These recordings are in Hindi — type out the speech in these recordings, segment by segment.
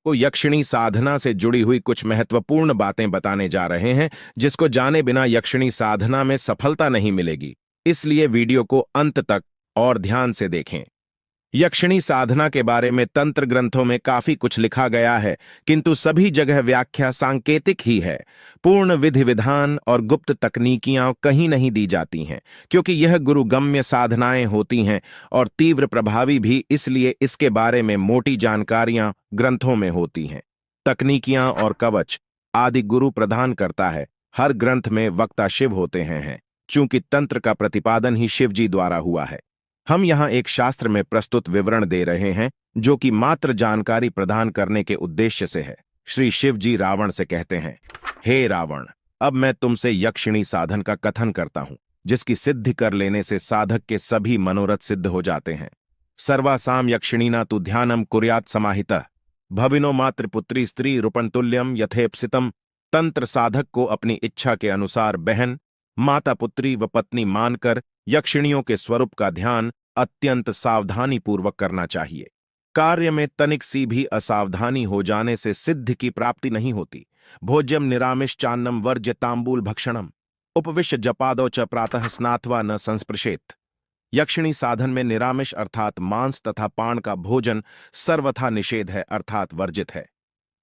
को यक्षिणी साधना से जुड़ी हुई कुछ महत्वपूर्ण बातें बताने जा रहे हैं, जिसको जाने बिना यक्षिणी साधना में सफलता नहीं मिलेगी। इसलिए वीडियो को अंत तक और ध्यान से देखें। यक्षिणी साधना के बारे में तंत्र ग्रंथों में काफी कुछ लिखा गया है, किंतु सभी जगह व्याख्या सांकेतिक ही है। पूर्ण विधि विधान और गुप्त तकनीकियां कहीं नहीं दी जाती हैं, क्योंकि यह गुरुगम्य साधनाएं होती हैं और तीव्र प्रभावी भी, इसलिए इसके बारे में मोटी जानकारियां ग्रंथों में होती हैं। तकनीकियां और कवच आदि गुरु प्रदान करता है। हर ग्रंथ में वक्ता शिव होते हैं, चूंकि तंत्र का प्रतिपादन ही शिव जी द्वारा हुआ है। हम यहाँ एक शास्त्र में प्रस्तुत विवरण दे रहे हैं, जो कि मात्र जानकारी प्रदान करने के उद्देश्य से है। श्री शिव जी रावण से कहते हैं, हे रावण, अब मैं तुमसे यक्षिणी साधन का कथन करता हूं, जिसकी सिद्धि कर लेने से साधक के सभी मनोरथ सिद्ध हो जाते हैं। सर्वासाम यक्षिणीना तु ध्यानम कुर्यात् समाहितः भविनो मातृपुत्री स्त्री रूपणतुल्यम यथेप्सितम। तंत्र साधक को अपनी इच्छा के अनुसार बहन, माता, पुत्री व पत्नी मानकर यक्षिणियों के स्वरूप का ध्यान अत्यंत सावधानी पूर्वक करना चाहिए। कार्य में तनिक सी भी असावधानी हो जाने से सिद्धि की प्राप्ति नहीं होती। भोज्यम निरामिष चान्नम वर्ज्य तांबूल भक्षणम उपविश्य जपादो च प्रातः स्नात्वा न संस्पृशेत। यक्षिणी साधन में निरामिष अर्थात मांस तथा पान का भोजन सर्वथा निषेध है, अर्थात वर्जित है।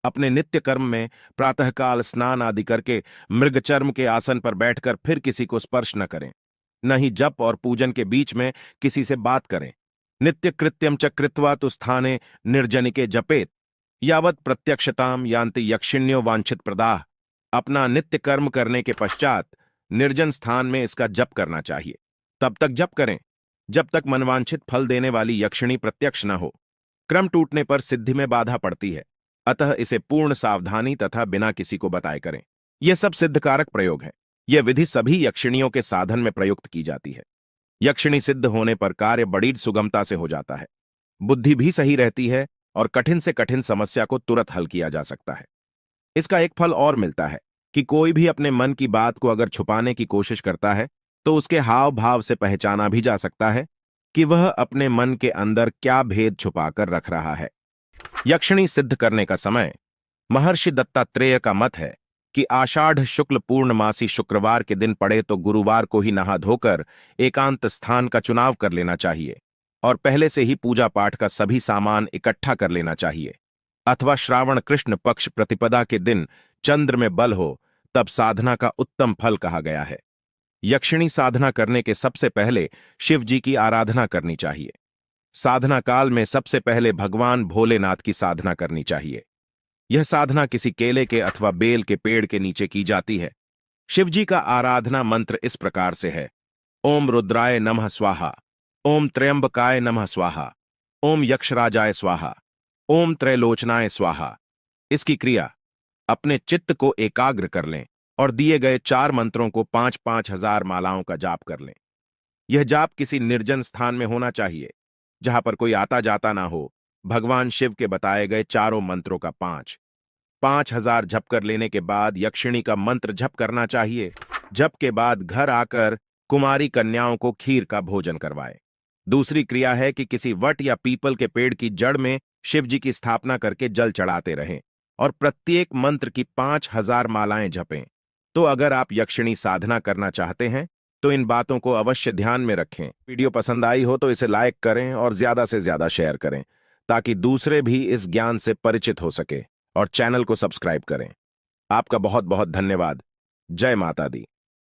अपने नित्य कर्म में प्रातःकाल स्नान आदि करके मृगचर्म के आसन पर बैठकर फिर किसी को स्पर्श न करें। न ही जप और पूजन के बीच में किसी से बात करें। नित्य कृत्यम च कृत्वा तु स्थाने निर्जनिके जपेत यावत् प्रत्यक्षताम यान्ति यक्षिण्यो वांछित प्रदाह। अपना नित्य कर्म करने के पश्चात निर्जन स्थान में इसका जप करना चाहिए। तब तक जप करें जब तक मनवांछित फल देने वाली यक्षिणी प्रत्यक्ष न हो। क्रम टूटने पर सिद्धि में बाधा पड़ती है, अतः इसे पूर्ण सावधानी तथा बिना किसी को बताए करें। यह सब सिद्धकारक प्रयोग है। यह विधि सभी यक्षिणियों के साधन में प्रयुक्त की जाती है। यक्षिणी सिद्ध होने पर कार्य बड़ी सुगमता से हो जाता है, बुद्धि भी सही रहती है और कठिन से कठिन समस्या को तुरंत हल किया जा सकता है। इसका एक फल और मिलता है कि कोई भी अपने मन की बात को अगर छुपाने की कोशिश करता है तो उसके हाव भाव से पहचाना भी जा सकता है कि वह अपने मन के अंदर क्या भेद छुपाकर रख रहा है। यक्षिणी सिद्ध करने का समय महर्षि दत्तात्रेय का मत है कि आषाढ़ शुक्ल पूर्णमासी शुक्रवार के दिन पड़े तो गुरुवार को ही नहा धोकर एकांत स्थान का चुनाव कर लेना चाहिए और पहले से ही पूजा पाठ का सभी सामान इकट्ठा कर लेना चाहिए। अथवा श्रावण कृष्ण पक्ष प्रतिपदा के दिन चंद्र में बल हो, तब साधना का उत्तम फल कहा गया है। यक्षिणी साधना करने के सबसे पहले शिव जी की आराधना करनी चाहिए। साधना काल में सबसे पहले भगवान भोलेनाथ की साधना करनी चाहिए। यह साधना किसी केले के अथवा बेल के पेड़ के नीचे की जाती है। शिव जी का आराधना मंत्र इस प्रकार से है, ओम रुद्राय नमः स्वाहा, ओम त्र्यंबकाय नमः स्वाहा, ओम यक्षराजाय स्वाहा, ओम त्रैलोचनाय स्वाहा। इसकी क्रिया, अपने चित्त को एकाग्र कर लें और दिए गए 4 मंत्रों को 5-5 हजार मालाओं का जाप कर लें। यह जाप किसी निर्जन स्थान में होना चाहिए, जहां पर कोई आता जाता ना हो। भगवान शिव के बताए गए चारों मंत्रों का 5-5 हजार जप कर लेने के बाद यक्षिणी का मंत्र जप करना चाहिए। जप के बाद घर आकर कुमारी कन्याओं को खीर का भोजन करवाए। दूसरी क्रिया है कि किसी वट या पीपल के पेड़ की जड़ में शिव जी की स्थापना करके जल चढ़ाते रहें और प्रत्येक मंत्र की 5,000 मालाएं जपें। तो अगर आप यक्षिणी साधना करना चाहते हैं तो इन बातों को अवश्य ध्यान में रखें। वीडियो पसंद आई हो तो इसे लाइक करें और ज्यादा से ज्यादा शेयर करें, ताकि दूसरे भी इस ज्ञान से परिचित हो सके, और चैनल को सब्सक्राइब करें। आपका बहुत बहुत धन्यवाद। जय माता दी।